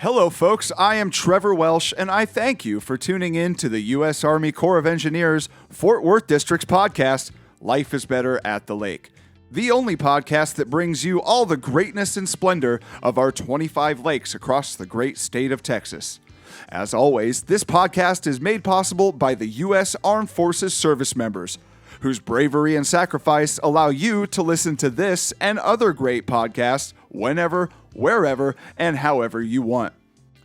Hello, folks. I am Trevor Welsh, and I thank you for tuning in to the U.S. Army Corps of Engineers Fort Worth District's podcast, Life is Better at the Lake, the only podcast that brings you all the greatness and splendor of our 25 lakes across the great state of Texas. As always, this podcast is made possible by the U.S. Armed Forces service members, whose bravery and sacrifice allow you to listen to this and other great podcasts whenever, wherever, and however you want.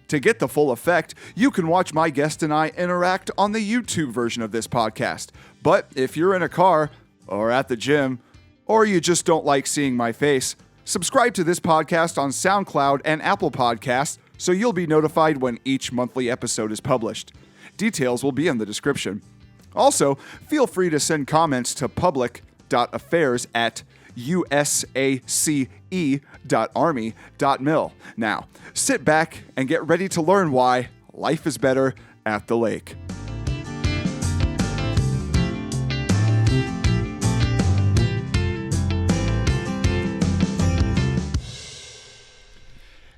To get the full effect, you can watch my guest and I interact on the YouTube version of this podcast. But if you're in a car, or at the gym, or you just don't like seeing my face, subscribe to this podcast on SoundCloud and Apple Podcasts so you'll be notified when each monthly episode is published. Details will be in the description. Also, feel free to send comments to public.affairs@usace.army.mil. Now, sit back and get ready to learn why life is better at the lake.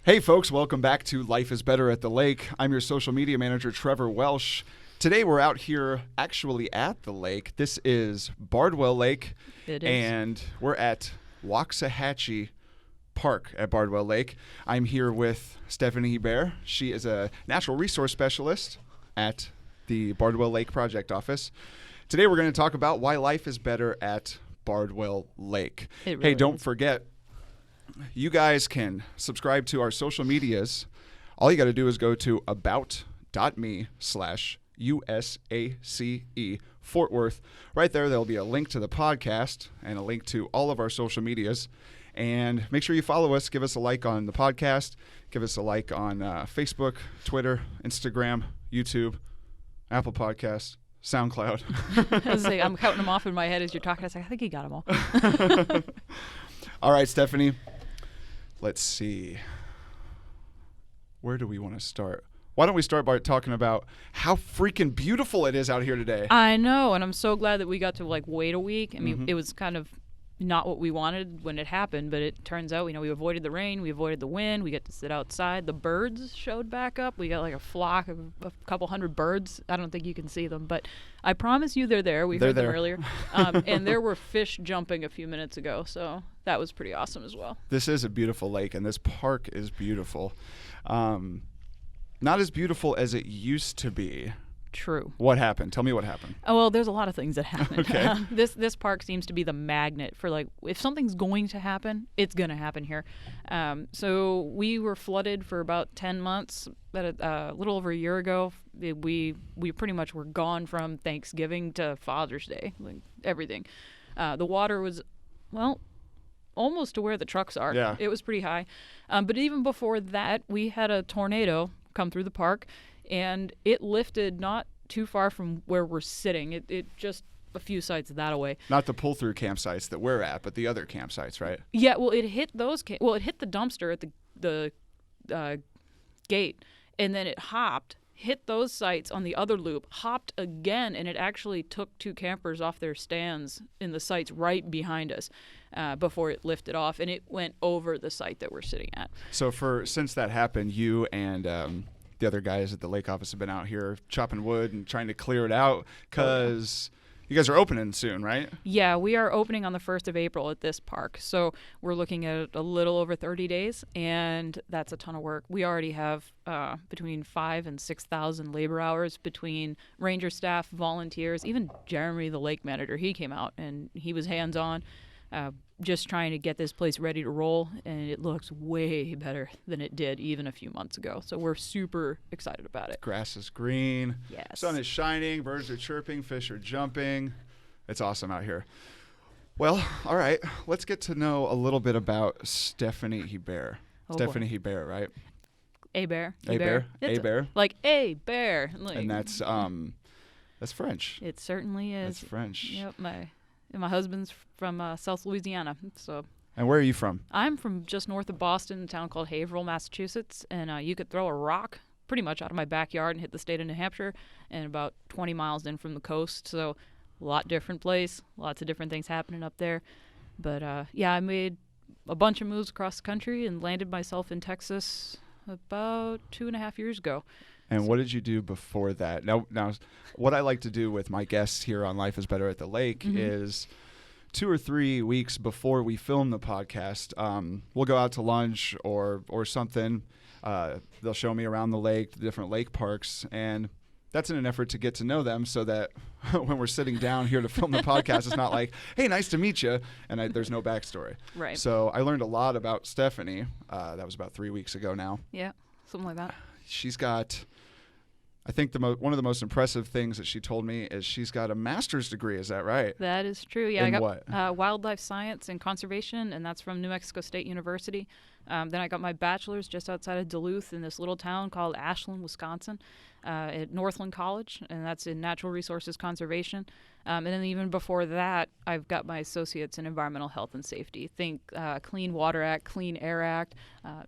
Hey folks, welcome back to Life is Better at the Lake. I'm your social media manager, Trevor Welsh. Today we're out here actually at the lake. This is Bardwell Lake. It is. And we're at Waxahachie Park at Bardwell Lake. I'm here with Stephanie Hebert. She is a natural resource specialist at the Bardwell Lake Project Office. Today we're going to talk about why life is better at Bardwell Lake. Hey, don't forget, you guys can subscribe to our social medias. All you got to do is go to about.me/USACE Fort Worth. Right there, there'll be a link to the podcast and a link to all of our social medias. And make sure you follow us. Give us a like on the podcast. Give us a like on Facebook, Twitter, Instagram, YouTube, Apple Podcasts, SoundCloud. I'm counting them off in my head as you're talking. I was like, I think he got them all. All right, Stephanie. Let's see. Where do we want to start? Why don't we start by talking about how freaking beautiful it is out here today? I know, and I'm so glad that we got to wait a week. I mean, It was kind of not what we wanted when it happened, but it turns out, we avoided the rain, we avoided the wind, we get to sit outside. The birds showed back up. We got a flock of a couple hundred birds. I don't think you can see them, but I promise you they're there. We heard them earlier. And there were fish jumping a few minutes ago, so that was pretty awesome as well. This is a beautiful lake, and this park is beautiful. Not as beautiful as it used to be. True. What happened? Tell me what happened. Oh, well, there's a lot of things that happened. Okay. This park seems to be the magnet for if something's going to happen, it's going to happen here. So we were flooded for about 10 months. A little over a year ago, we pretty much were gone from Thanksgiving to Father's Day, everything. The water was, almost to where the trucks are. Yeah. It was pretty high. But even before that, we had a tornado come through the park. And it lifted not too far from where we're sitting. It just a few sites that away. Not the pull-through campsites that we're at, but the other campsites, right? Yeah, well, it hit those. It hit the dumpster at the gate, and then it hit those sites on the other loop, hopped again, and it actually took two campers off their stands in the sites right behind us before it lifted off, and it went over the site that we're sitting at. So since that happened, you and the other guys at the lake office have been out here chopping wood and trying to clear it out because you guys are opening soon, right? Yeah, we are opening on the 1st of April at this park. So we're looking at a little over 30 days, and that's a ton of work. We already have between 5,000 and 6,000 labor hours between ranger staff, volunteers, even Jeremy, the lake manager. He came out, and he was hands-on. Just trying to get this place ready to roll, and it looks way better than it did even a few months ago. So we're super excited about it. Grass is green. Yes. Sun is shining. Birds are chirping. Fish are jumping. It's awesome out here. Well, all right. Let's get to know a little bit about Stephanie Hebert. Stephanie Hebert, right? A bear. A bear. A bear. Like a bear. And that's French. It certainly is. That's French. Yep. My husband's from South Louisiana, so. And where are you from? I'm from just north of Boston, a town called Haverhill, Massachusetts, and you could throw a rock pretty much out of my backyard and hit the state of New Hampshire, and about 20 miles in from the coast, so a lot different place, lots of different things happening up there. But I made a bunch of moves across the country and landed myself in Texas about 2.5 years ago. And what did you do before that? Now, what I like to do with my guests here on Life is Better at the Lake is 2 or 3 weeks before we film the podcast, we'll go out to lunch or something. They'll show me around the lake, the different lake parks, and that's in an effort to get to know them so that when we're sitting down here to film the podcast, it's not like, hey, nice to meet you, and there's no backstory. Right. So I learned a lot about Stephanie. That was about 3 weeks ago now. Yeah, something like that. She's got, I think one of the most impressive things that she told me is she's got a master's degree. Is that right? That is true. Yeah, In I got what? wildlife science and conservation, and that's from New Mexico State University. Then I got my bachelor's just outside of Duluth in this little town called Ashland, Wisconsin, at Northland College, and that's in natural resources conservation. And then even before that, I've got my associates in environmental health and safety. Think Clean Water Act, Clean Air Act,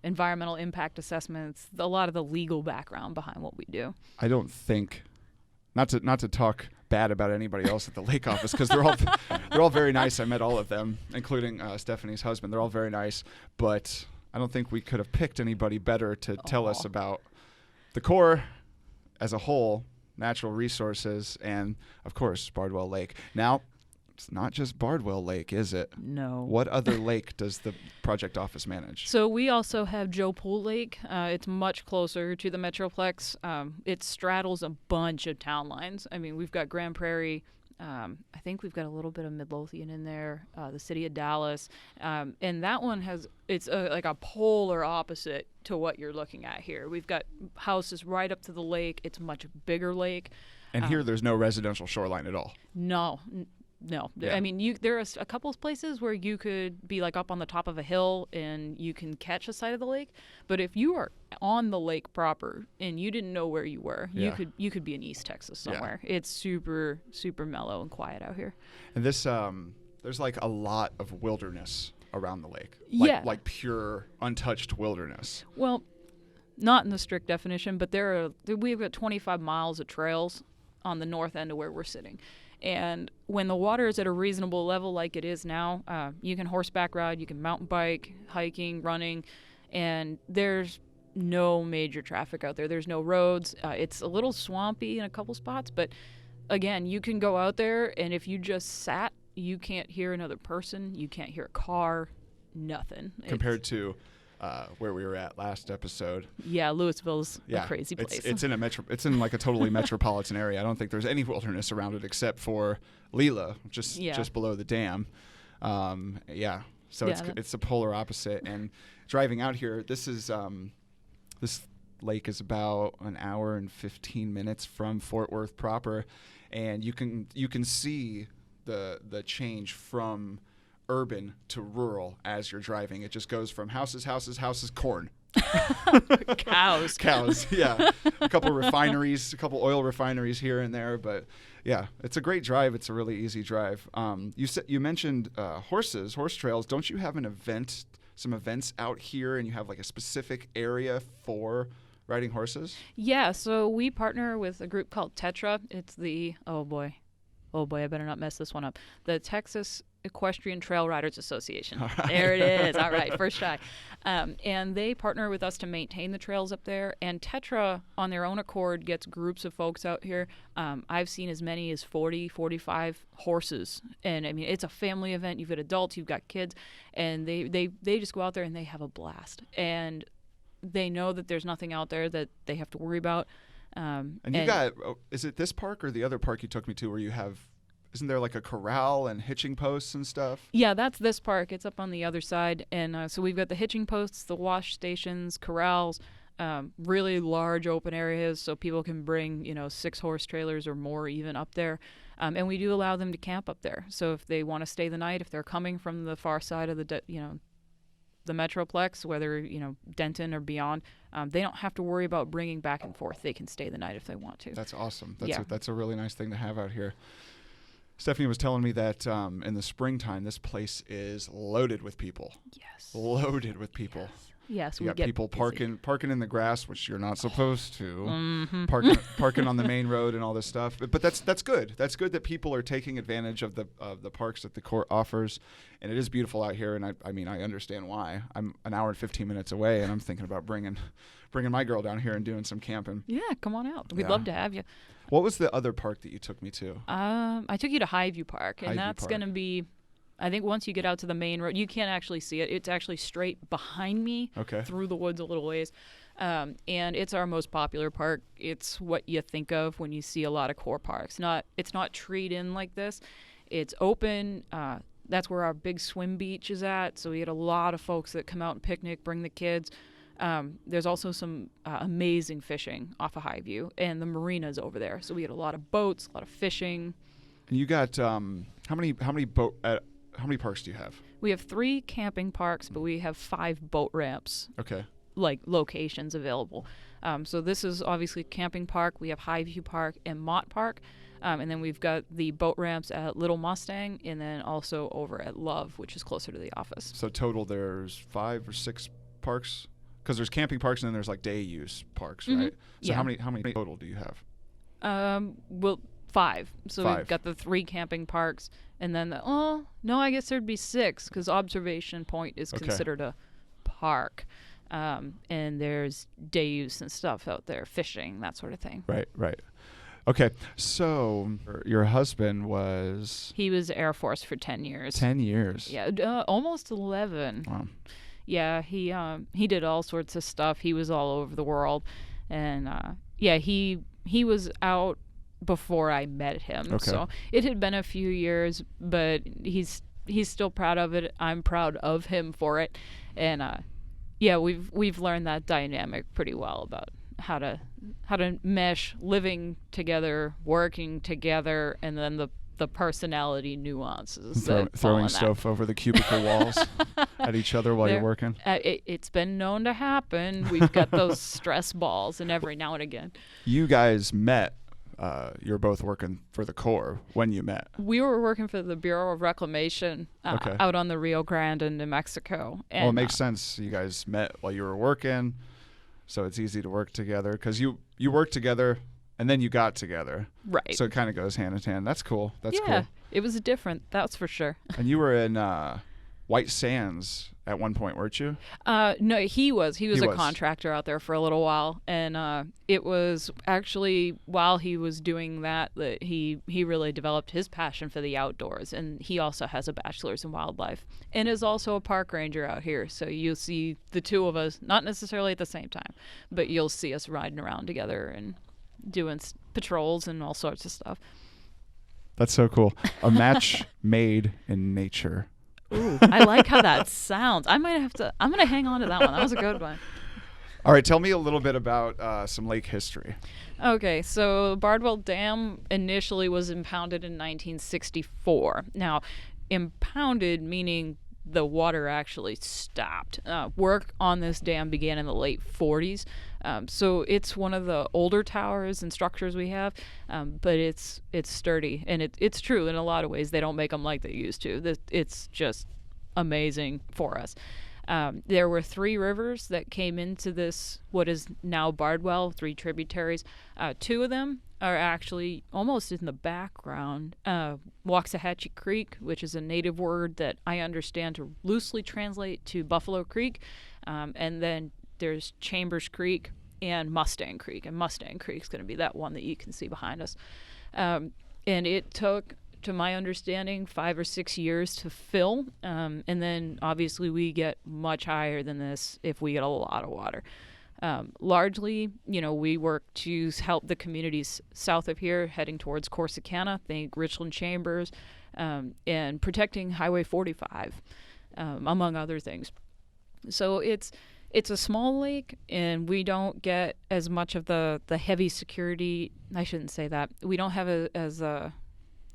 environmental impact assessments, a lot of the legal background behind what we do. I don't think, not to talk bad about anybody else at the lake office, because they're all very nice. I met all of them, including Stephanie's husband. They're all very nice, but I don't think we could have picked anybody better to tell us about the Corps as a whole, natural resources, and, of course, Bardwell Lake. Now, it's not just Bardwell Lake, is it? No. What other lake does the project office manage? So we also have Joe Pool Lake. It's much closer to the Metroplex. It straddles a bunch of town lines. I mean, we've got Grand Prairie. I think we've got a little bit of Midlothian in there, the city of Dallas. And that one it's like a polar opposite to what you're looking at here. We've got houses right up to the lake. It's a much bigger lake. And here there's no residential shoreline at all. No. Yeah. I mean, there are a couple of places where you could be like up on the top of a hill and you can catch a side of the lake. But if you are on the lake proper and you didn't know where you were, you could be in East Texas somewhere. Yeah. It's super, super mellow and quiet out here. And this, there's like a lot of wilderness around the lake. Like pure, untouched wilderness. Well, not in the strict definition, but we've got 25 miles of trails on the north end of where we're sitting. And when the water is at a reasonable level like it is now, you can horseback ride, you can mountain bike, hiking, running, and there's no major traffic out there. There's no roads. It's a little swampy in a couple spots, but again, you can go out there, and if you just sat, you can't hear another person, you can't hear a car, nothing. Compared to where we were at last episode. Yeah, Louisville's a crazy place. It's in like a totally metropolitan area. I don't think there's any wilderness around it except for Leela, just below the dam. So it's the polar opposite. And driving out here, this lake is about an hour and 15 minutes from Fort Worth proper, and you can see the change from urban to rural as you're driving. It just goes from houses, corn. Cows, yeah. A couple refineries, a couple oil refineries here and there, but yeah, it's a great drive. It's a really easy drive. You mentioned horse trails. Don't you have some events out here, and you have like a specific area for riding horses? Yeah, so we partner with a group called Tetra. It's the oh boy, I better not mess this one up. The Texas Equestrian Trail Riders Association. Right. There it is. All right, first try. And they partner with us to maintain the trails up there. And Tetra, on their own accord, gets groups of folks out here. I've seen as many as 40, 45 horses. And, I mean, it's a family event. You've got adults, you've got kids. And they just go out there and they have a blast. And they know that there's nothing out there that they have to worry about. And you got, is it this park or the other park you took me to where you have, isn't there like a corral and hitching posts and stuff? Yeah, that's this park. It's up on the other side. And so we've got the hitching posts, the wash stations, corrals, really large open areas so people can bring, 6-horse trailers or more even up there. And we do allow them to camp up there. So if they want to stay the night, if they're coming from the far side of the Metroplex, whether, Denton or beyond, they don't have to worry about bringing back and forth. They can stay the night if they want to. That's awesome. That's a really nice thing to have out here. Stephanie was telling me that in the springtime, this place is loaded with people. Yes. Loaded with people. Yes, you we got get people busy. parking in the grass, which you're not supposed to. Mm-hmm. Parking on the main road and all this stuff. But that's good. That's good that people are taking advantage of the parks that the Court offers, and it is beautiful out here. And I mean, I understand why. I'm an hour and 15 minutes away, and I'm thinking about bringing my girl down here and doing some camping. Yeah, come on out. We'd Yeah. love to have you. What was the other park that you took me to? I took you to Highview Park, and Highview that's Park. going to be, I think once you get out to the main road, you can't actually see it. It's actually straight behind me Okay. through the woods a little ways. And it's our most popular park. It's what you think of when you see a lot of core parks. It's not treed in like this. It's open. That's where our big swim beach is at. So we get a lot of folks that come out and picnic, bring the kids. There's also some amazing fishing off of Highview, and the marina's over there. So we get a lot of boats, a lot of fishing. And you got how many parks do you have? We have 3 camping parks, but we have 5 boat ramps, Okay. like locations available. So this is obviously Camping Park. We have Highview Park and Mott Park. And then we've got the boat ramps at Little Mustang, and then also over at Love, which is closer to the office. So total there's 5 or 6 parks? Because there's camping parks and then there's like day use parks, Mhm. right? So Yeah. how many total do you have? Well, 5. So 5. we've got the 3 camping parks, and then I guess there'd be 6 because Observation Point is Okay. considered a park. And there's day use and stuff out there, fishing, that sort of thing. Right. Okay. So your husband was He was Air Force for 10 years. 10 years. Yeah, almost 11. Wow. Yeah, he did all sorts of stuff. He was all over the world, and he was out before I met him. Okay. So it had been a few years, but he's still proud of it. I'm proud of him for it, and we've learned that dynamic pretty well about how to mesh living together, working together, and then the personality nuances that fall Throwing in stuff over the cubicle walls at each other while you're working. It's been known to happen. We've got those stress balls, and every now and again. You guys met. You were both working for the Corps when you met. We were working for the Bureau of Reclamation Okay. out on the Rio Grande in New Mexico. And, Well, it makes sense. You guys met while you were working, so it's easy to work together because you worked together and then you got together. Right. So it kind of goes hand in hand. That's cool. That's yeah, cool. it was different, that's for sure. And you were in White Sands at one point, weren't you? No, he was a was. contractor out there for a little while, and it was actually while he was doing that he really developed his passion for the outdoors, and he also has a bachelor's in wildlife and is also a park ranger out here. So you'll see the two of us, not necessarily at the same time, but you'll see us riding around together and doing patrols and all sorts of stuff. That's so cool. A match made in nature. Ooh, I like how that sounds. I'm going to hang on to that one. That was a good one. All right, tell me a little bit about some lake history. Okay, so Bardwell Dam initially was impounded in 1964. Now, impounded meaning the water actually stopped. Work on this dam began in the late 40s. So it's one of the older towers and structures we have, but it's sturdy, and it's true in a lot of ways. They don't make them like they used to. It's just amazing for us. There were 3 rivers that came into this, what is now Bardwell, 3 tributaries. 2 of them are actually almost in the background. Waxahachie Creek, which is a native word that I understand to loosely translate to Buffalo Creek. And then there's Chambers Creek and Mustang Creek. And Mustang Creek's going to be that one that you can see behind us. And it took, to my understanding, 5 or 6 years to fill. And then obviously we get much higher than this if we get a lot of water. Largely, we work to help the communities south of here heading towards Corsicana, think Richland Chambers, and protecting Highway 45, among other things. So it's a small lake, and we don't get as much of the heavy security. I shouldn't say that. We don't have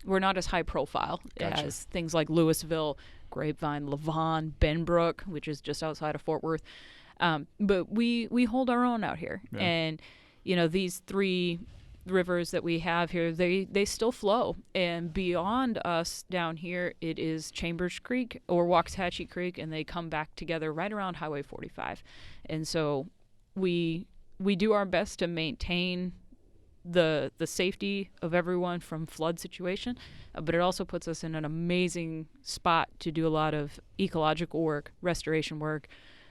we're not as high profile Gotcha. as things like Louisville, Grapevine, Lavon, Benbrook, which is just outside of Fort Worth. But we hold our own out here. Yeah. And, these 3 rivers that we have here, they still flow. And beyond us down here, it is Chambers Creek or Waxahachie Creek, and they come back together right around Highway 45. And so we do our best to maintain the safety of everyone from flood situation, but it also puts us in an amazing spot to do a lot of ecological work, restoration work,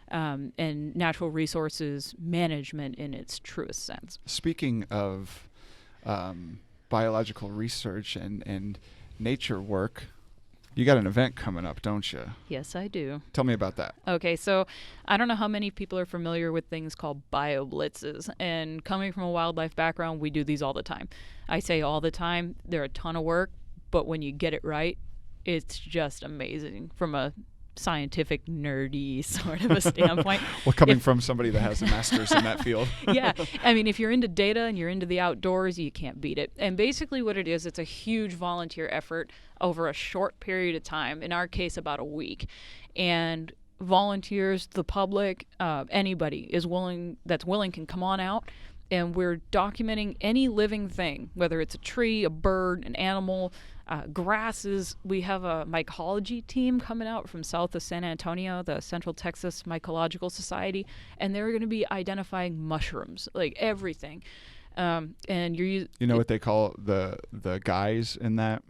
and natural resources management in its truest sense. Speaking of biological research and nature work, you got an event coming up, don't you? Yes, I do. Tell me about that. Okay, so I don't know how many people are familiar with things called bio-blitzes. And coming from a wildlife background, we do these all the time. I say all the time, they're a ton of work, but when you get it right, it's just amazing from a scientific, nerdy sort of a standpoint. Well, coming from somebody that has a master's in that field. Yeah. I mean, if you're into data and you're into the outdoors, you can't beat it. And basically what it is, it's a huge volunteer effort over a short period of time, in our case, about a week. And volunteers, the public, anybody that's willing can come on out. And we're documenting any living thing, whether it's a tree, a bird, an animal, grasses. We have a mycology team coming out from south of San Antonio, the Central Texas Mycological Society, and they're going to be identifying mushrooms, like everything. And you know what they call the guys in that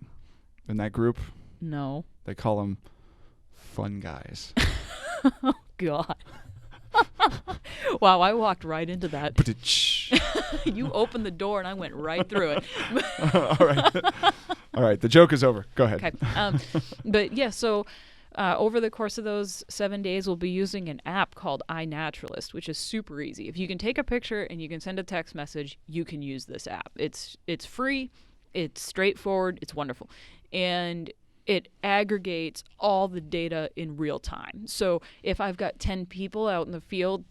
group? No. They call them fun guys. Oh God. Wow, I walked right into that. You opened the door and I went right through it. All right. The joke is over. Go ahead. Okay. But yeah, so over the course of those 7 days, we'll be using an app called iNaturalist, which is super easy. If you can take a picture and you can send a text message, you can use this app. It's free, it's straightforward, it's wonderful. And it aggregates all the data in real time. So if I've got 10 people out in the field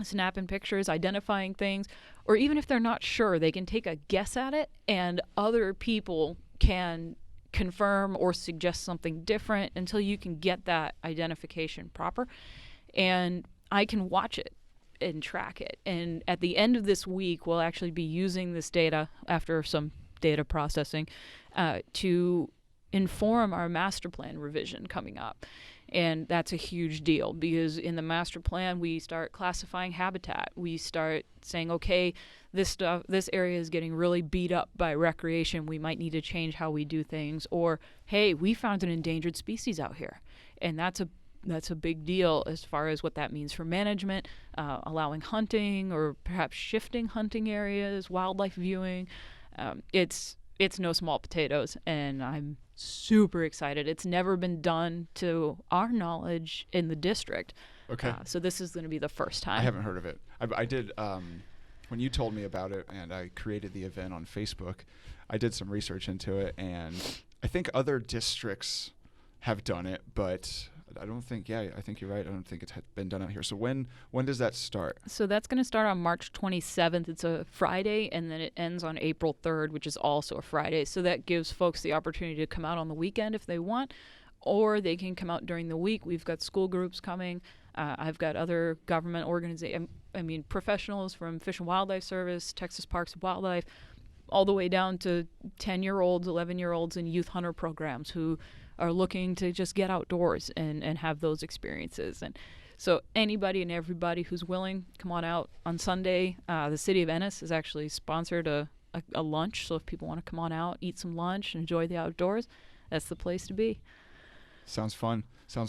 snapping pictures, identifying things, or even if they're not sure, they can take a guess at it, and other people can confirm or suggest something different until you can get that identification proper. And I can watch it and track it. And at the end of this week, we'll actually be using this data after some data processing to inform our master plan revision coming up. And that's a huge deal because in the master plan, we start classifying habitat. We start saying, okay, this area is getting really beat up by recreation. We might need to change how we do things. Or, hey, we found an endangered species out here. And that's a big deal as far as what that means for management, allowing hunting or perhaps shifting hunting areas, wildlife viewing. It's no small potatoes, and I'm super excited. It's never been done to our knowledge in the district. Okay. So this is going to be the first time. I haven't heard of it. I did, when you told me about it and I created the event on Facebook, I did some research into it, and I think other districts have done it, but I don't think, I think you're right. I don't think it's been done out here. So when does that start? So that's going to start on March 27th. It's a Friday, and then it ends on April 3rd, which is also a Friday. So that gives folks the opportunity to come out on the weekend if they want, or they can come out during the week. We've got school groups coming. I've got other government organizations, professionals from Fish and Wildlife Service, Texas Parks and Wildlife, all the way down to 10-year-olds, 11-year-olds in youth hunter programs who are looking to just get outdoors and have those experiences. And so anybody and everybody who's willing, come on out on Sunday. The city of Ennis has actually sponsored a lunch. So if people want to come on out, eat some lunch, enjoy the outdoors, that's the place to be. Sounds fun. So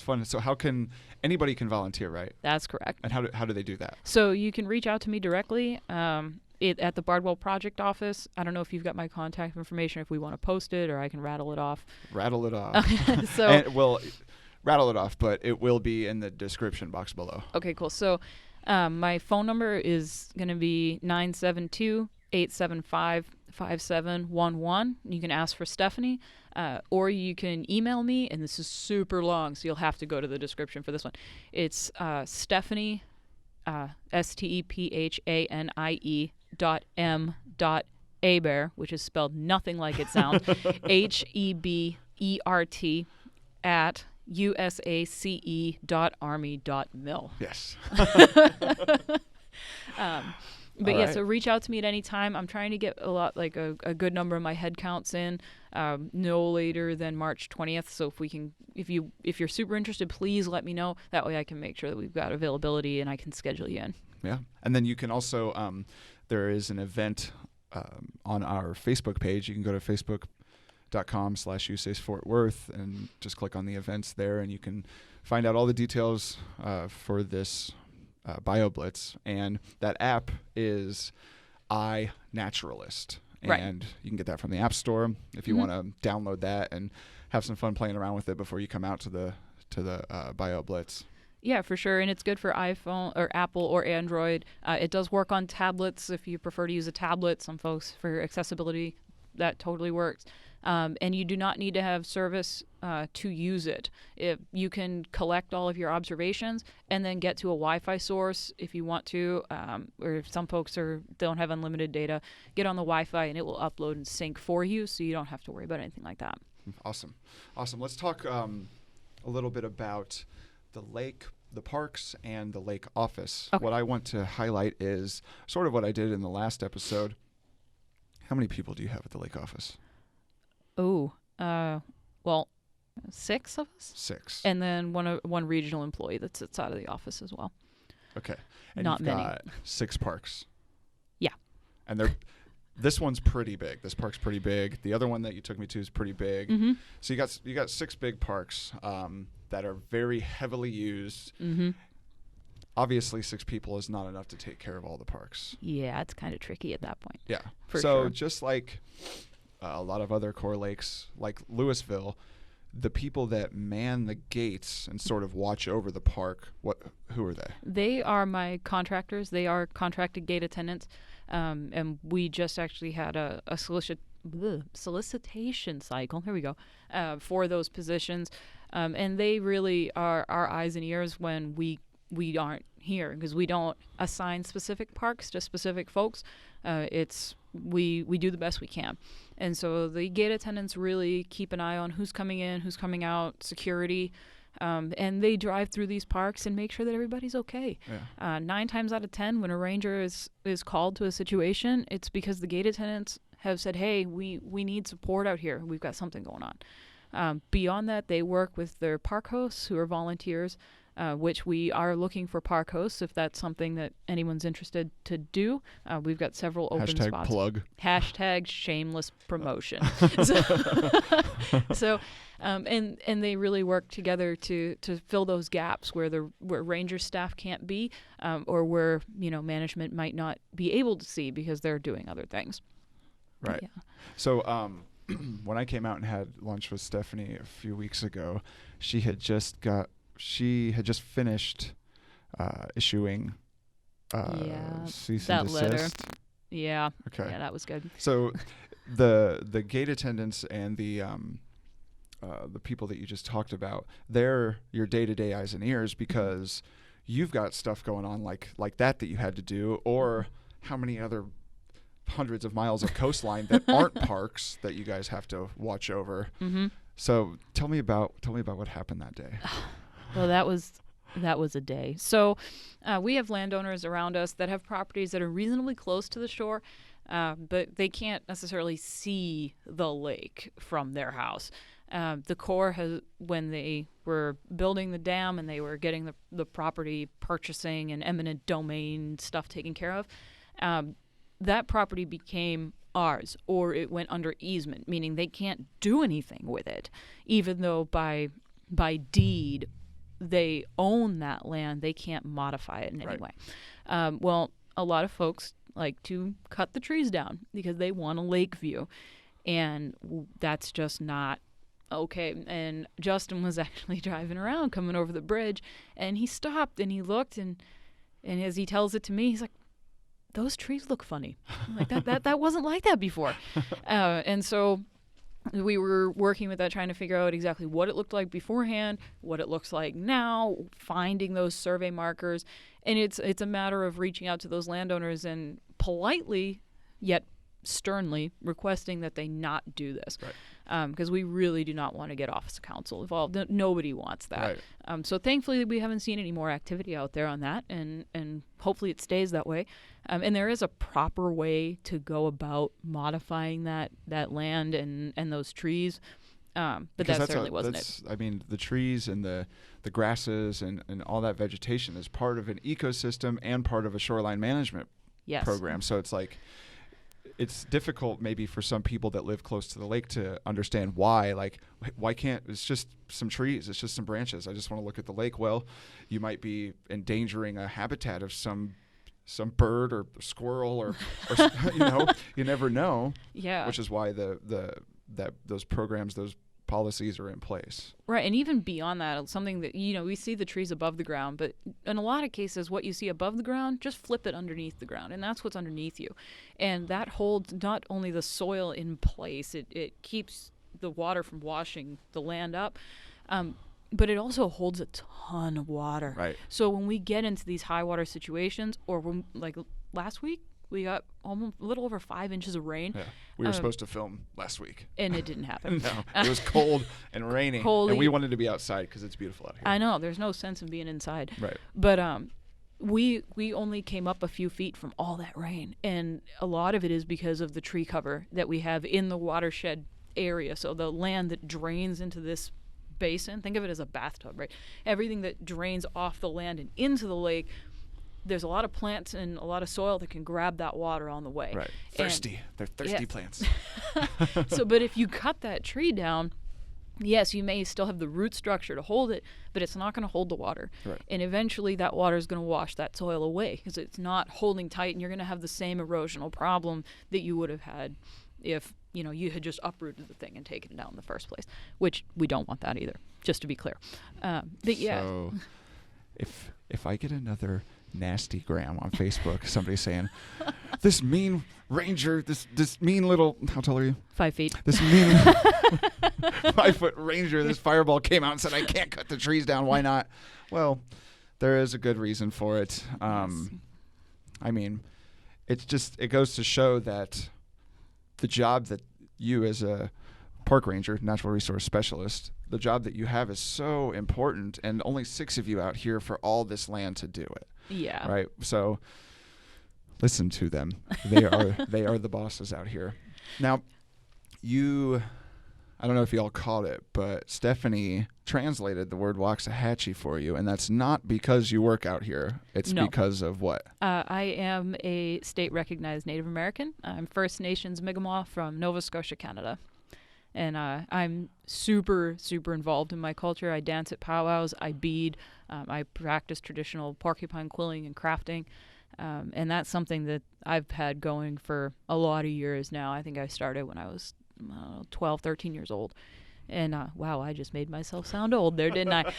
anybody can volunteer, right? That's correct. And how do they do that? So you can reach out to me directly at the Bardwell Project office. I don't know if you've got my contact information, if we want to post it, or I can rattle it off. Rattle it off. Rattle it off, but it will be in the description box below. Okay, cool. So my phone number is going to be 972-875-5711. You can ask for Stephanie, or you can email me, and this is super long, so you'll have to go to the description for this one. It's Stephanie, STEPHANIE .m.Hebert, which is spelled nothing like it sounds, HEBERT at USACE.Army.mil. Yes. But All yeah, right. so reach out to me at any time. I'm trying to get a good number of my head counts in, no later than March 20th. So if you're super interested, please let me know. That way I can make sure that we've got availability and I can schedule you in. Yeah. And then you can also, there is an event on our Facebook page. You can go to facebook.com/USACE Fort Worth and just click on the events there, and you can find out all the details for this BioBlitz. And that app is iNaturalist. Right. And you can get that from the App Store if you want to download that and have some fun playing around with it before you come out to the BioBlitz. Yeah, for sure. And it's good for iPhone or Apple or Android. It does work on tablets if you prefer to use a tablet. Some folks, for accessibility, that totally works. And you do not need to have service to use it. If you can collect all of your observations and then get to a Wi-Fi source if you want to, or if some folks don't have unlimited data, get on the Wi-Fi and it will upload and sync for you, so you don't have to worry about anything like that. Awesome. Let's talk a little bit about the lake, the parks, and the lake office. Okay. What I want to highlight is sort of what I did in the last episode. How many people do you have at the lake office? Oh, well, 6 of us. 6. And then one regional employee that sits out of the office as well. Okay. And Not you've many. got 6 parks. Yeah. And this one's pretty big. This park's pretty big. The other one that you took me to is pretty big. Mm-hmm. So you got 6 big parks that are very heavily used. Mm-hmm. Obviously, 6 people is not enough to take care of all the parks. Yeah, it's kind of tricky at that point. Yeah. For so sure. just like a lot of other core lakes, like Louisville, the people that man the gates and sort of watch over the park, who are they? They are my contractors. They are contracted gate attendants. And we just actually had a solicitation cycle. Here we go. For those positions. And they really are our eyes and ears when we aren't here, because we don't assign specific parks to specific folks. We do the best we can. And so the gate attendants really keep an eye on who's coming in, who's coming out, security, and they drive through these parks and make sure that everybody's okay. Yeah. 9 times out of 10, when a ranger is called to a situation, it's because the gate attendants have said, hey, we need support out here. We've got something going on. Beyond that, they work with their park hosts who are volunteers, which we are looking for park hosts if that's something that anyone's interested to do. We've got several open spots. #plug. #shameless promotion. And they really work together to fill those gaps where ranger staff can't be, or where management might not be able to see because they're doing other things. Right. Yeah. So when I came out and had lunch with Stephanie a few weeks ago, she had just finished issuing cease and that letter. desist. Yeah. Okay. Yeah, that was good. So the gate attendants and the people that you just talked about, they're your day-to-day eyes and ears, because you've got stuff going on like that you had to do, or how many other hundreds of miles of coastline that aren't parks that you guys have to watch over. Mm-hmm. So tell me about what happened that day. Well, that was a day. So we have landowners around us that have properties that are reasonably close to the shore, but they can't necessarily see the lake from their house. The Corps when they were building the dam and they were getting the property purchasing and eminent domain stuff taken care of, that property became ours, or it went under easement, meaning they can't do anything with it, even though by deed they own that land. They can't modify it in any way. Well, a lot of folks like to cut the trees down because they want a lake view, and that's just not okay. And Justin was actually driving around, coming over the bridge, and he stopped and he looked, and as he tells it to me, he's like, those trees look funny. I'm like, that wasn't like that before. And so we were working with that, trying to figure out exactly what it looked like beforehand, what it looks like now, finding those survey markers. And it's a matter of reaching out to those landowners and politely, yet sternly, requesting that they not do this. Right. because we really do not want to get Office of Council involved. Nobody wants that. Right. So thankfully, we haven't seen any more activity out there on that, and hopefully it stays that way. And there is a proper way to go about modifying that land and those trees. But Because that certainly wasn't it. I mean, the trees and the grasses and all that vegetation is part of an ecosystem and part of a shoreline management program. So it's like, it's difficult maybe for some people that live close to the lake to understand why. Like, why can't, it's just some trees, it's just some branches, I just want to look at the lake. Well, you might be endangering a habitat of some bird or squirrel or you never know. Yeah. Which is why those programs, those policies are in place. Right, and even beyond that, something that, we see the trees above the ground, but in a lot of cases, what you see above the ground, just flip it underneath the ground, and that's what's underneath you. And that holds not only the soil in place, it keeps the water from washing the land up, but it also holds a ton of water. Right. So when we get into these high water situations, or when, like last week, we got almost a little over 5 inches of rain. Yeah. We were supposed to film last week. And it didn't happen. No, it was cold and raining. And we wanted to be outside because it's beautiful out here. I know. There's no sense in being inside. Right. But we only came up a few feet from all that rain. And a lot of it is because of the tree cover that we have in the watershed area. So the land that drains into this basin, think of it as a bathtub, right? Everything that drains off the land and into the lake, there's a lot of plants and a lot of soil that can grab that water on the way. Right. Thirsty. They're thirsty plants. So, but if you cut that tree down, yes, you may still have the root structure to hold it, but it's not going to hold the water. Right. And eventually that water is going to wash that soil away because it's not holding tight, and you're going to have the same erosional problem that you would have had if, you had just uprooted the thing and taken it down in the first place, which we don't want that either, just to be clear. But yeah. So if I get another nasty gram on Facebook, somebody saying, this mean ranger, this mean little, how tall are you? 5 feet. This mean 5 foot ranger, this fireball came out and said, I can't cut the trees down. Why not? Well, there is a good reason for it. Yes. I mean, it goes to show that the job that you as a park ranger, natural resource specialist, the job that you have is so important, and only 6 of you out here for all this land to do it. Yeah. Right. So listen to them. They are the bosses out here. Now, I don't know if you all caught it, but Stephanie translated the word Waxahachie for you, and that's not because you work out here. It's because of what? I am a state-recognized Native American. I'm First Nations Mi'kmaq from Nova Scotia, Canada. And I'm super, super involved in my culture. I dance at powwows. I bead. I practice traditional porcupine quilling and crafting. And that's something that I've had going for a lot of years now. I think I started when I was 12, 13 years old. And wow, I just made myself sound old there, didn't I?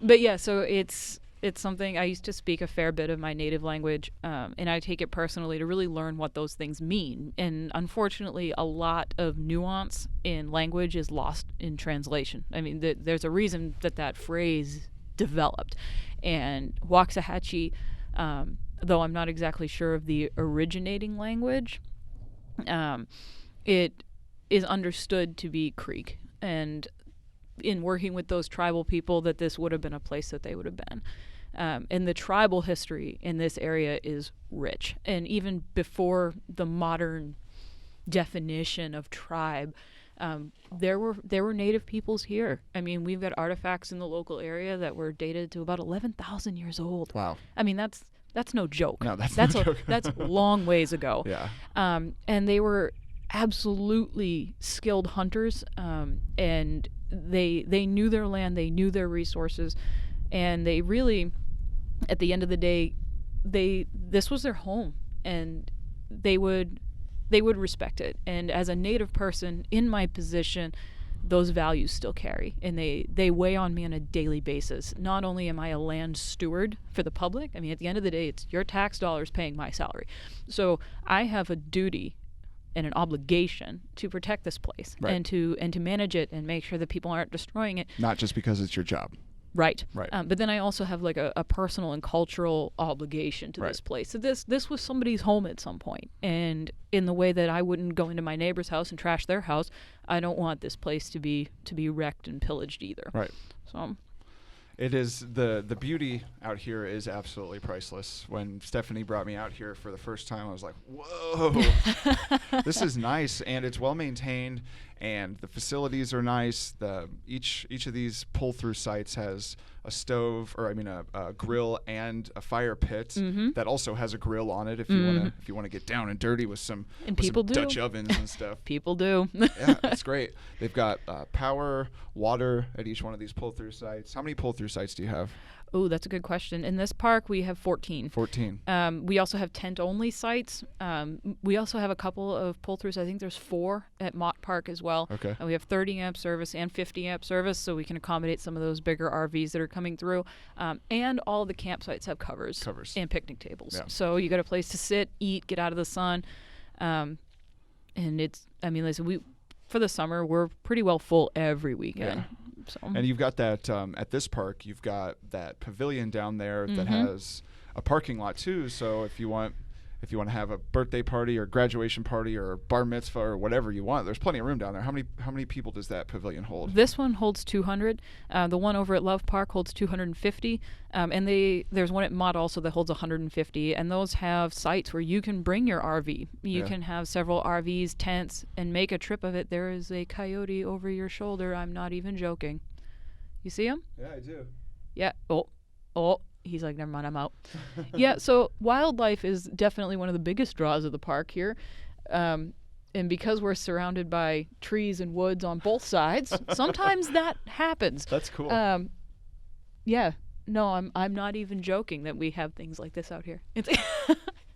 But yeah, so it's something. I used to speak a fair bit of my native language, and I take it personally to really learn what those things mean. And unfortunately, a lot of nuance in language is lost in translation. I mean, there's a reason that phrase developed. And Waxahachie, though I'm not exactly sure of the originating language, it is understood to be Creek. And in working with those tribal people, that this would have been a place that they would have been. And the tribal history in this area is rich. And even before the modern definition of tribe, there were native peoples here. I mean, we've got artifacts in the local area that were dated to about 11,000 years old. Wow. I mean, that's no joke. No, that's no joke. That's long ways ago. Yeah. And they were absolutely skilled hunters, and they knew their land, they knew their resources, and they really, at the end of the day, this was their home, and they would respect it. And as a native person in my position, those values still carry, and they weigh on me on a daily basis. Not only am I a land steward for the public, I mean, at the end of the day, it's your tax dollars paying my salary. So I have a duty and an obligation to protect this place, right, and to manage it and make sure that people aren't destroying it. Not just because it's your job. Right. Right. But then I also have like a personal and cultural obligation to this place. So this was somebody's home at some point. And in the way that I wouldn't go into my neighbor's house and trash their house, I don't want this place to be wrecked and pillaged either. Right. So it is the beauty out here is absolutely priceless. When Stephanie brought me out here for the first time, I was like, whoa, this is nice, and it's well maintained, and the facilities are nice. Each of these pull-through sites has a stove, or a grill and a fire pit that also has a grill on it if you want to get down and dirty with some Dutch ovens and stuff. People do. Yeah, that's great. They've got power, water at each one of these pull-through sites. How many pull-through sites do you have? Oh, that's a good question. In this park, we have 14. 14. We also have tent-only sites. We also have a couple of pull-throughs. I think there's 4 at Mott Park as well. Okay. And we have 30-amp service and 50-amp service, so we can accommodate some of those bigger RVs that are coming through. And all the campsites have covers. And picnic tables. Yeah. So you got a place to sit, eat, get out of the sun. And listen, for the summer, we're pretty well full every weekend. Yeah. So. And you've got that at this park. You've got that pavilion down there that has a parking lot too. So if you want to have a birthday party or graduation party or bar mitzvah or whatever you want, there's plenty of room down there. How many people does that pavilion hold? This one holds 200. The one over at Love Park holds 250. And there's one at Mott also that holds 150. And those have sites where you can bring your RV. You can have several RVs, tents, and make a trip of it. There is a coyote over your shoulder. I'm not even joking. You see him? Yeah, I do. Yeah. Oh. He's like, never mind, I'm out. Yeah, so wildlife is definitely one of the biggest draws of the park here. And because we're surrounded by trees and woods on both sides, sometimes that happens. That's cool. Yeah. No, I'm not even joking that we have things like this out here.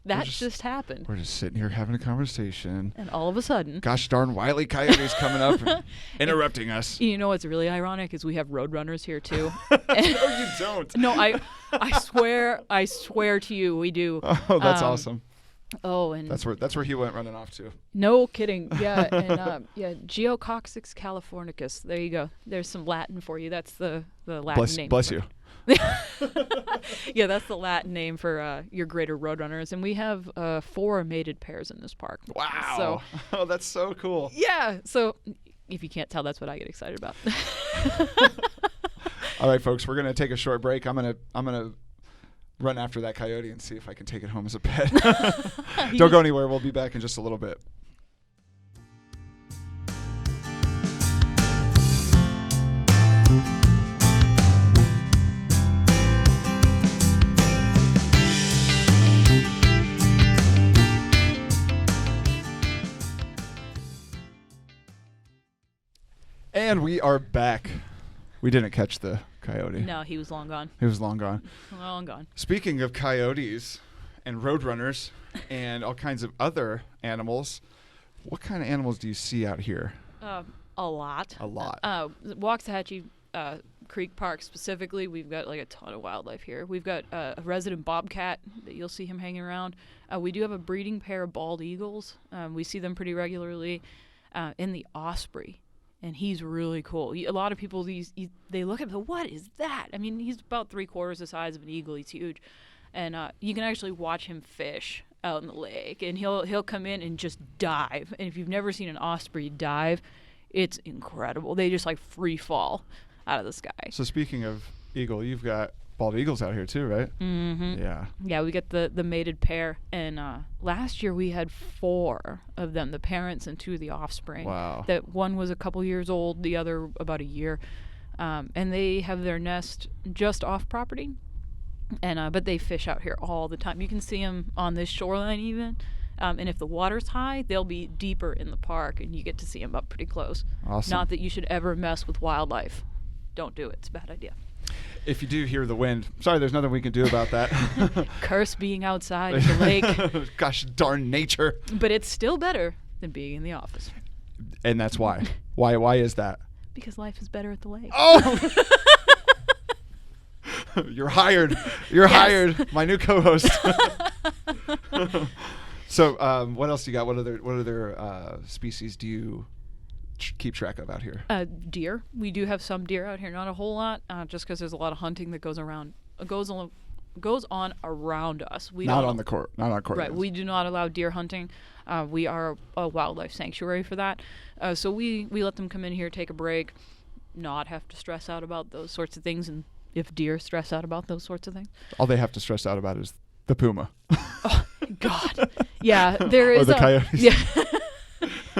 That just happened. We're just sitting here having a conversation. And all of a sudden, gosh darn wily coyotes coming up and interrupting us. You know what's really ironic is we have roadrunners here too. No, you don't. No, I swear to you, we do. Oh, that's awesome. Oh, and that's where he went running off to. No kidding. Yeah, and Geococcyx californicus. There you go. There's some Latin for you. That's the Latin name. Bless you. Yeah, that's the Latin name for your greater roadrunners, and we have 4 mated pairs in this park. Wow! Oh, that's so cool. Yeah. So, if you can't tell, that's what I get excited about. All right, folks, we're gonna take a short break. I'm gonna run after that coyote and see if I can take it home as a pet. Don't go anywhere. We'll be back in just a little bit. And we are back. We didn't catch the coyote. No, he was long gone. He was long gone. Long gone. Speaking of coyotes and roadrunners and all kinds of other animals, what kind of animals do you see out here? A lot. A lot. Waxahachie Creek Park specifically, we've got like a ton of wildlife here. We've got a resident bobcat that you'll see him hanging around. We do have a breeding pair of bald eagles. We see them pretty regularly. In the osprey. And he's really cool. A lot of people, they look at him, what is that? I mean, he's about 3/4 the size of an eagle. He's huge. And you can actually watch him fish out in the lake. And he'll come in and just dive. And if you've never seen an osprey dive, it's incredible. They just like free fall out of the sky. So speaking of eagle, you've got bald eagles out here too, right? Mm-hmm. Yeah. Yeah, we get the mated pair. And last year we had 4 of them, the parents and 2 of the offspring. Wow. That one was a couple years old, the other about a year. And they have their nest just off property. And but they fish out here all the time. You can see them on this shoreline even. And if the water's high, they'll be deeper in the park, and you get to see them up pretty close. Awesome. Not that you should ever mess with wildlife. Don't do it. It's a bad idea. If you do hear the wind, sorry, there's nothing we can do about that. Curse being outside at the lake. Gosh darn nature. But it's still better than being in the office. And that's why. Why is that? Because life is better at the lake. Oh! You're hired. You're hired. My new co-host. So, what else do you got? What other species do you keep track of out here? Deer. We do have some deer out here, not a whole lot, just because there's a lot of hunting that goes on around us. Not on court. Right. We do not allow deer hunting. We are a wildlife sanctuary for that. So we let them come in here, take a break, not have to stress out about those sorts of things. And if deer stress out about those sorts of things, all they have to stress out about is the puma. Oh God. Yeah, there is or the coyotes. Yeah.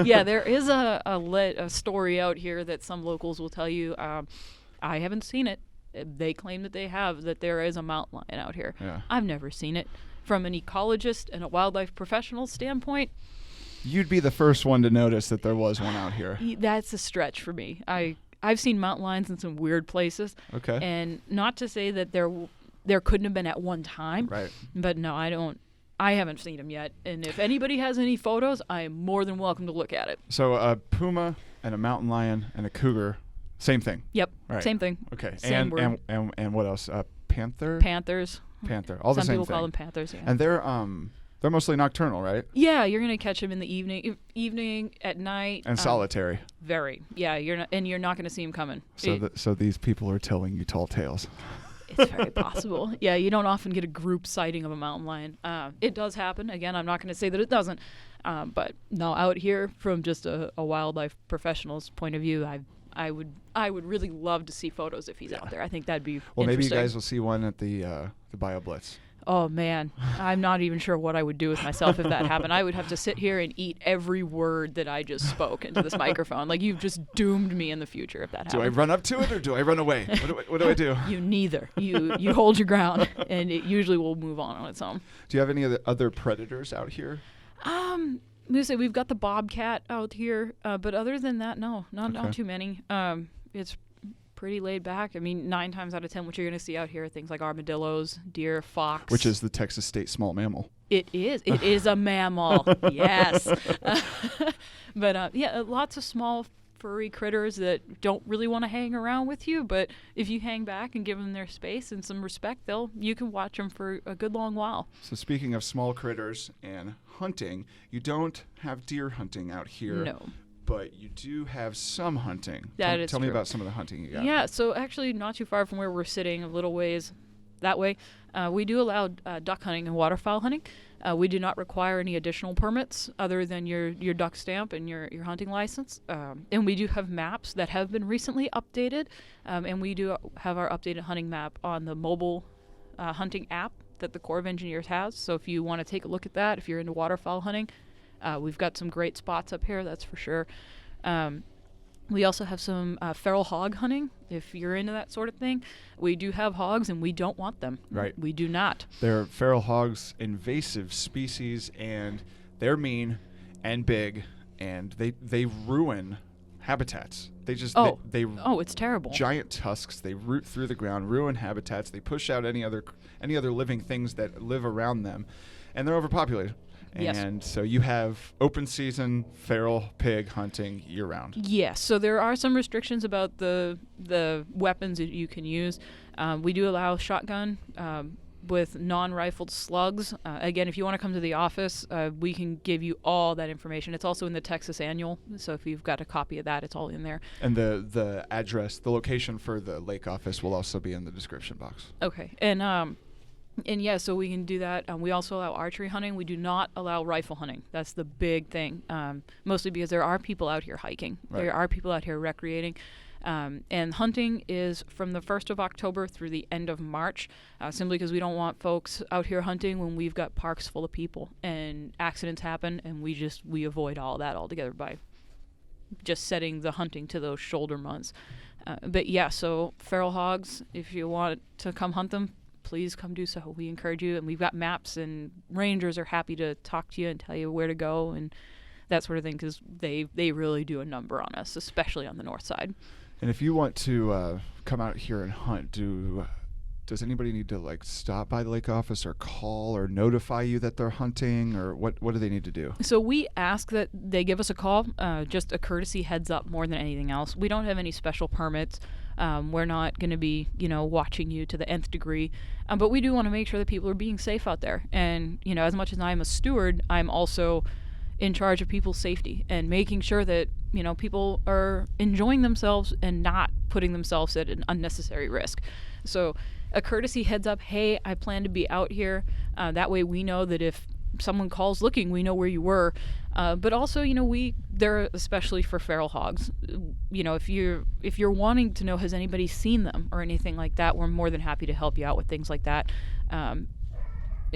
Yeah, there is a story out here that some locals will tell you. I haven't seen it. They claim that there is a mountain lion out here. Yeah. I've never seen it. From an ecologist and a wildlife professional standpoint, you'd be the first one to notice that there was one out here. That's a stretch for me. I've seen mountain lions in some weird places. Okay. And not to say that there couldn't have been at one time. Right. But no, I haven't seen them yet. And if anybody has any photos, I am more than welcome to look at it. So a puma and a mountain lion and a cougar, same thing. Yep. Right. Same thing. Okay. Same word. And what else? Panther? Panthers. Panther. All the same thing. Some people call them panthers, yeah. And they're mostly nocturnal, right? Yeah, you're gonna catch them in the evening, at night. And solitary. Very. Yeah, you're not gonna see them coming. So these people are telling you tall tales. It's very possible. Yeah, you don't often get a group sighting of a mountain lion. It does happen. Again, I'm not going to say that it doesn't. But no, out here, from just a wildlife professional's point of view, I would really love to see photos if he's out there. I think that'd be well. Maybe you interesting. guys will see one at the Bio Blitz. Oh man, I'm not even sure what I would do with myself if that happened. I would have to sit here and eat every word that I just spoke into this microphone. Like, you've just doomed me in the future if that happens. Do I run up to it or do I run away? What do I do? You neither. You hold your ground, and it usually will move on its own. Do you have any other predators out here? We've got the bobcat out here, but other than that, no, not too many. It's pretty laid back. I mean, 9 times out of 10, what you're going to see out here are things like armadillos, deer, fox. Which is the Texas state small mammal. It is. It is a mammal. Yes. But lots of small furry critters that don't really want to hang around with you, but if you hang back and give them their space and some respect, you can watch them for a good long while. So speaking of small critters and hunting, you don't have deer hunting out here. No. But you do have some hunting. Tell me about some of the hunting you got. Yeah, so actually not too far from where we're sitting, a little ways that way, we do allow duck hunting and waterfowl hunting. We do not require any additional permits other than your duck stamp and your hunting license. And we do have maps that have been recently updated. And we do have our updated hunting map on the mobile hunting app that the Corps of Engineers has. So if you want to take a look at that, if you're into waterfowl hunting, we've got some great spots up here, that's for sure. We also have some feral hog hunting, if you're into that sort of thing. We do have hogs, and we don't want them. Right. We do not. They're feral hogs, invasive species, and they're mean and big, and they ruin habitats. It's terrible. Giant tusks, they root through the ground, ruin habitats. They push out any other living things that live around them, and they're overpopulated. Yes. And so you have open season feral pig hunting year round. Yes. So there are some restrictions about the weapons that you can use. We do allow shotgun with non-rifled slugs. Again, if you want to come to the office, we can give you all that information. It's also in the Texas Annual. So if you've got a copy of that, it's all in there. And the address, the location for the Lake office will also be in the description box. Okay. And yeah, so we can do that. We also allow archery hunting. We do not allow rifle hunting. That's the big thing, mostly because there are people out here hiking. Right. There are people out here recreating. And hunting is from the 1st of October through the end of March, simply because we don't want folks out here hunting when we've got parks full of people and accidents happen, and we avoid all that altogether by just setting the hunting to those shoulder months. But yeah, so feral hogs, if you want to come hunt them, please come do so. We encourage you, and we've got maps, and rangers are happy to talk to you and tell you where to go and that sort of thing, because they really do a number on us, especially on the north side. And if you want to come out here and hunt, does anybody need to stop by the lake office or call or notify you that they're hunting, or what do they need to do? So we ask that they give us a call, just a courtesy heads up more than anything else. We don't have any special permits. We're not going to be, watching you to the nth degree. But we do want to make sure that people are being safe out there. And, as much as I'm a steward, I'm also in charge of people's safety and making sure that people are enjoying themselves and not putting themselves at an unnecessary risk. So a courtesy heads up, hey, I plan to be out here. That way we know that if someone calls looking, we know where you were. But also, they're especially for feral hogs. If you're wanting to know, has anybody seen them or anything like that, we're more than happy to help you out with things like that, and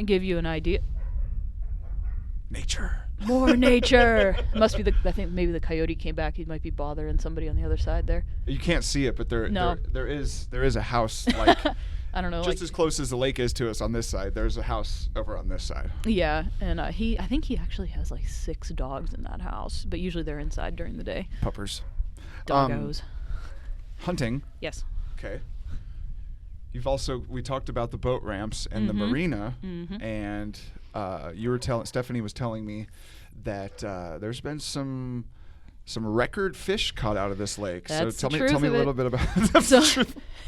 give you an idea. Nature. More nature. Must be I think maybe the coyote came back. He might be bothering somebody on the other side there. You can't see it, but there is a house like I don't know, just as close as the lake is to us on this side. There's a house over on this side. Yeah, and I think he actually has like 6 dogs in that house, but usually they're inside during the day. Puppers. Doggos. Hunting. Yes. Okay. We talked about the boat ramps and the marina, and Stephanie was telling me that there's been some record fish caught out of this lake. That's so tell me a little bit about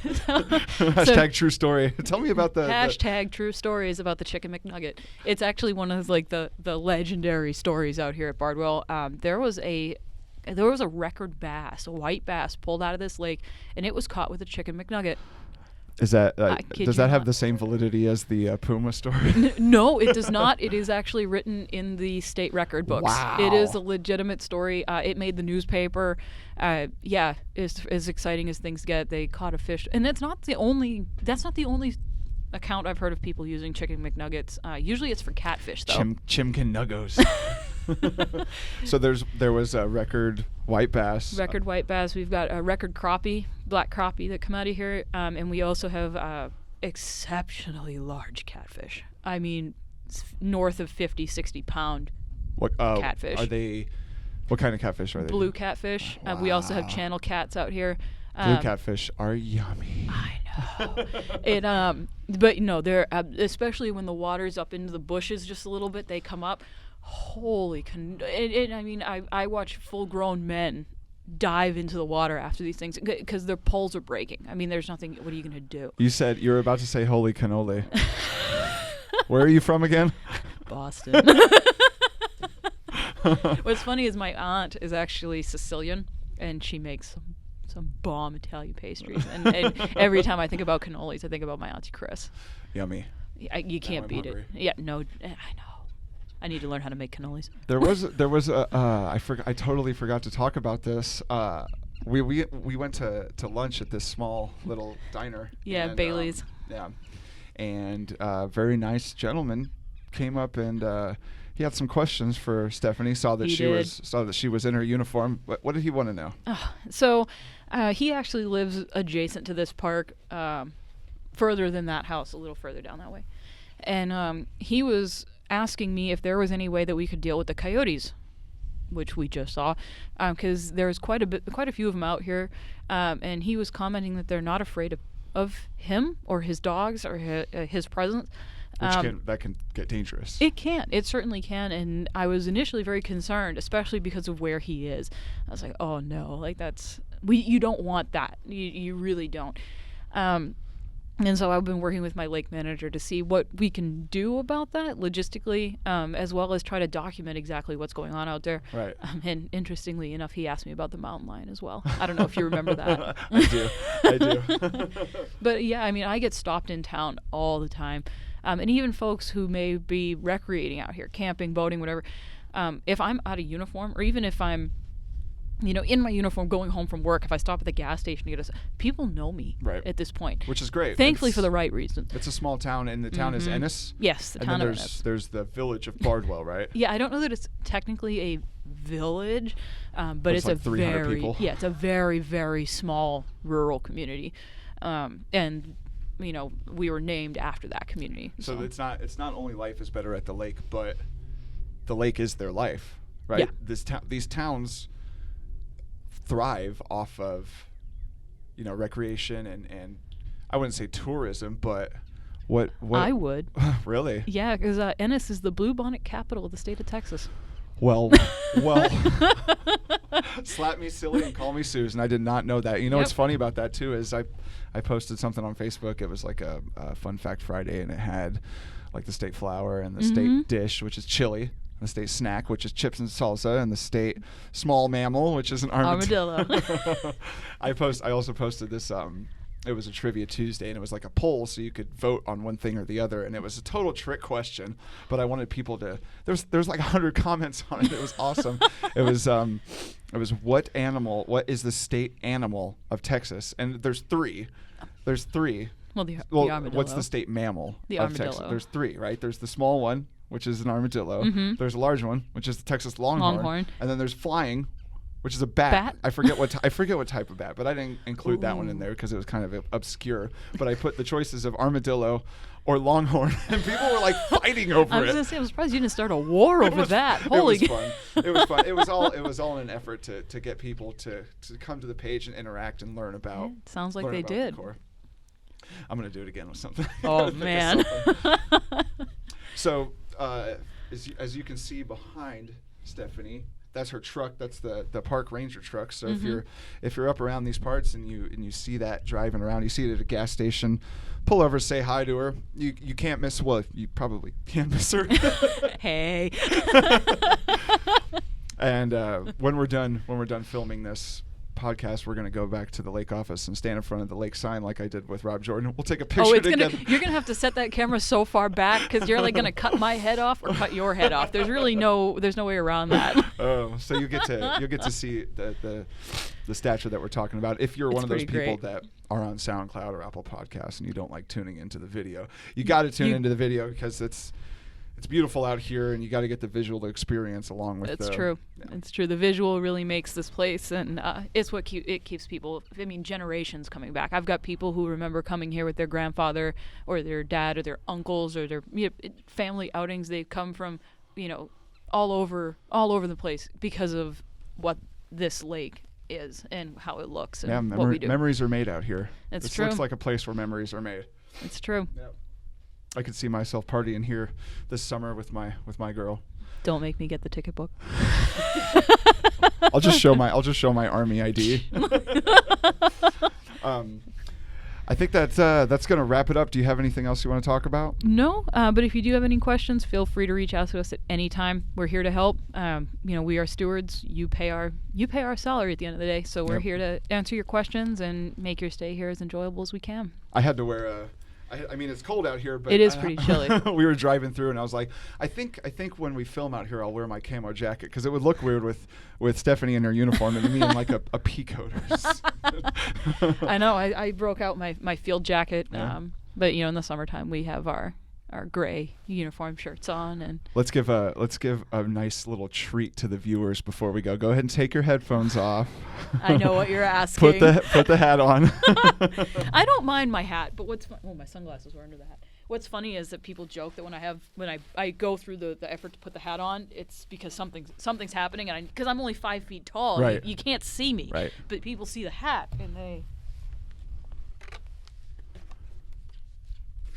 hashtag true story. Tell me about the hashtag true stories about the Chicken McNugget. It's actually one of the legendary stories out here at Bardwell. There was a record bass, a white bass, pulled out of this lake, and it was caught with a Chicken McNugget. Is that does that have the same validity as the Puma story? No, it does not. It is actually written in the state record books. Wow. It is a legitimate story. It made the newspaper. It's as exciting as things get. They caught a fish, and that's not the only account I've heard of people using Chicken McNuggets. Usually it's for catfish, though. Chimkin Nuggos. So there was a record white bass. Record white bass. We've got a record crappie, black crappie that come out of here, and we also have exceptionally large catfish. I mean, north of 50, 60 pound catfish. Are they? What kind of catfish are they? Blue catfish. Wow. We also have channel cats out here. Blue catfish are yummy. I know. But they're especially when the water's up into the bushes just a little bit. They come up. Holy I watch full-grown men dive into the water after these things because their poles are breaking. I mean, there's nothing. What are you gonna do? You said you were about to say holy cannoli. Where are you from again? Boston. What's funny is my aunt is actually Sicilian, and she makes some bomb Italian pastries. And every time I think about cannolis, I think about my auntie Chris. Yummy. You can't beat it. Yeah, no, I know. I need to learn how to make cannolis. There was I totally forgot to talk about this. We went to lunch at this small little diner. Yeah, and, Bailey's. And a very nice gentleman came up and he had some questions for Stephanie. Saw that she was in her uniform. What did he want to know? So he actually lives adjacent to this park, further than that house, a little further down that way, and he was asking me if there was any way that we could deal with the coyotes, which we just saw, because there's quite a few of them out here, and he was commenting that they're not afraid of him or his dogs or his presence. That can get dangerous. It can. It certainly can. And I was initially very concerned, especially because of where he is. I was like, oh no, like you don't want that. You really don't. And so I've been working with my lake manager to see what we can do about that logistically, as well as try to document exactly what's going on out there. Right. And interestingly enough, he asked me about the mountain lion as well. I don't know if you remember that. I do. But yeah, I mean, I get stopped in town all the time. And even folks who may be recreating out here, camping, boating, whatever, if I'm out of uniform, or even if I'm in my uniform going home from work, if I stop at the gas station to get people know me at this point. Which is great. Thankfully for the right reason. It's a small town, and the town is Ennis? Yes, the town of Ennis. There's the village of Bardwell, right? Yeah, I don't know that it's technically a village, but it's like 300 people. Yeah, it's a very, very small rural community. And we were named after that community. So it's not only life is better at the lake, but the lake is their life, right? Yeah. These towns thrive off of recreation and I wouldn't say tourism, but what I would. Really? Yeah, because Ennis is the bluebonnet capital of the state of Texas. Well, slap me silly and call me Susan. I did not know that. What's funny about that too is I posted something on Facebook. It was like a Fun Fact Friday, and it had like the state flower and the state dish, which is chili. the state snack, which is chips and salsa, and the state small mammal, which is an armadillo. I also posted this. It was a Trivia Tuesday, and it was like a poll, so you could vote on one thing or the other, and it was a total trick question. But I wanted people to. There's like 100 comments on it. It was awesome. It was what is the state animal of Texas? And there's three. Well, the armadillo. What's the state mammal of armadillo. Texas? There's three, right? There's the small one, which is an armadillo. Mm-hmm. There's a large one, which is the Texas longhorn. And then there's flying, which is a bat. I forget what type of bat, but I didn't include that one in there because it was kind of obscure. But I put the choices of armadillo or longhorn, and people were like fighting over it. I was gonna say, I'm surprised you didn't start a war over that. Holy! It was fun. It was fun. It was all in an effort to get people to come to the page and interact and learn about. It sounds like they did. The I'm gonna do it again with something. Oh man! So as you can see behind Stephanie, that's her truck. That's the park ranger truck. So if you're up around these parts and you see that driving around, you see it at a gas station, pull over, say hi to her. You can't miss. Well, you probably can't miss her. Hey. And when we're done filming this podcast, we're going to go back to the lake office and stand in front of the lake sign like I did with Rob Jordan. We'll take a picture together. You're going to have to set that camera so far back because you're like going to cut my head off or cut your head off. There's no way around that. Oh, so you get to see the stature that we're talking about. If you're one of those people that are on SoundCloud or Apple Podcasts and you don't like tuning into the video, you got to tune into the video because it's beautiful out here, and you got to get the visual experience along with. It's true. Yeah. It's true. The visual really makes this place, and it's what keeps people. I mean, generations coming back. I've got people who remember coming here with their grandfather, or their dad, or their uncles, or their family outings. They've come from, all over the place because of what this lake is and how it looks and what we do. Memories are made out here. It's this true. Looks like a place where memories are made. It's true. Yep. I could see myself partying here this summer with my girl. Don't make me get the ticket book. I'll just show my Army ID. I think that's gonna wrap it up. Do you have anything else you want to talk about? No, but if you do have any questions, feel free to reach out to us at any time. We're here to help. We are stewards. You pay our salary at the end of the day, so we're here to answer your questions and make your stay here as enjoyable as we can. I had to wear I mean, it's cold out here, but it is pretty chilly. We were driving through, and I was like, I think when we film out here, I'll wear my camo jacket because it would look weird with Stephanie in her uniform and me in like a pea coat. I know. I broke out my field jacket, but in the summertime we have our gray uniform shirts on, and let's give a nice little treat to the viewers before we go. Go ahead and take your headphones off. I know what you're asking. Put the hat on. I don't mind my hat, but my sunglasses were under the hat. What's funny is that people joke that when I go through the effort to put the hat on, it's because something's happening, and because I'm only 5 feet tall, right. You can't see me, right. But people see the hat and they.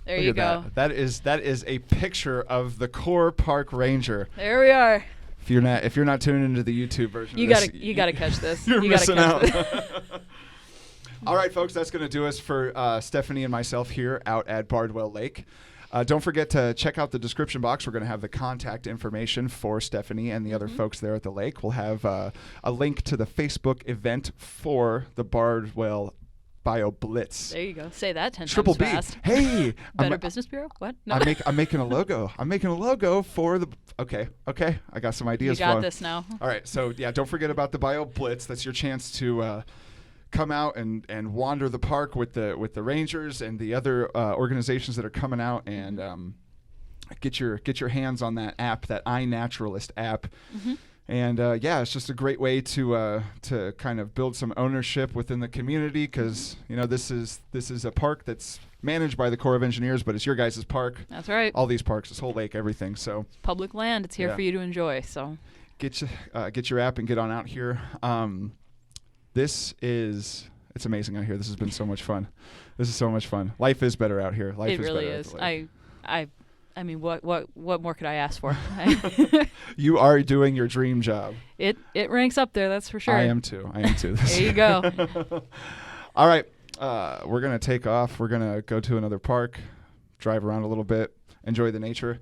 There you go. That is a picture of the Core Park Ranger. There we are. If you're not tuning into the YouTube version, you gotta catch this. You're missing out. All right, folks, that's going to do us for Stephanie and myself here out at Bardwell Lake. Don't forget to check out the description box. We're going to have the contact information for Stephanie and the other folks there at the lake. We'll have a link to the Facebook event for the Bardwell Bio Blitz. There you go. Say that 10 Triple times B. fast. Hey, Better Business Bureau. What? No. I'm making a logo. I'm making a logo for the. Okay. I got some ideas. You got this now. All right. So yeah, don't forget about the Bio Blitz. That's your chance to come out and wander the park with the Rangers and the other organizations that are coming out and get your hands on that app, that iNaturalist app. Mm-hmm. And it's just a great way to kind of build some ownership within the community because this is a park that's managed by the Corps of Engineers, but it's your guys' park. That's right. All these parks, this whole lake, everything. So it's public land. It's here for you to enjoy. So get your app and get on out here. It's amazing out here. This has been so much fun. This is so much fun. Life is better out here. Life it is really better is. At the lake. I mean, what more could I ask for? You are doing your dream job. It ranks up there, that's for sure. I am too. There you go. All right, we're gonna take off. We're gonna go to another park, drive around a little bit, enjoy the nature.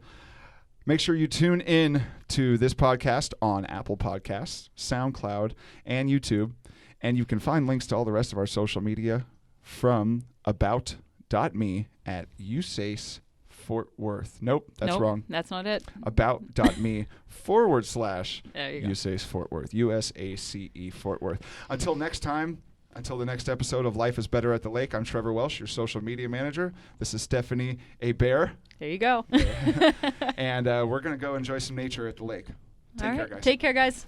Make sure you tune in to this podcast on Apple Podcasts, SoundCloud, and YouTube. And you can find links to all the rest of our social media from about.me at USACE Fort Worth. Nope, that's wrong. That's not it. About.me / There you go. USACE Fort Worth. USACE Fort Worth. Until next time, until the next episode of Life is Better at the Lake, I'm Trevor Welsh, your social media manager. This is Stephanie Hebert. There you go. And we're going to go enjoy some nature at the lake. Take care, guys. Take care, guys.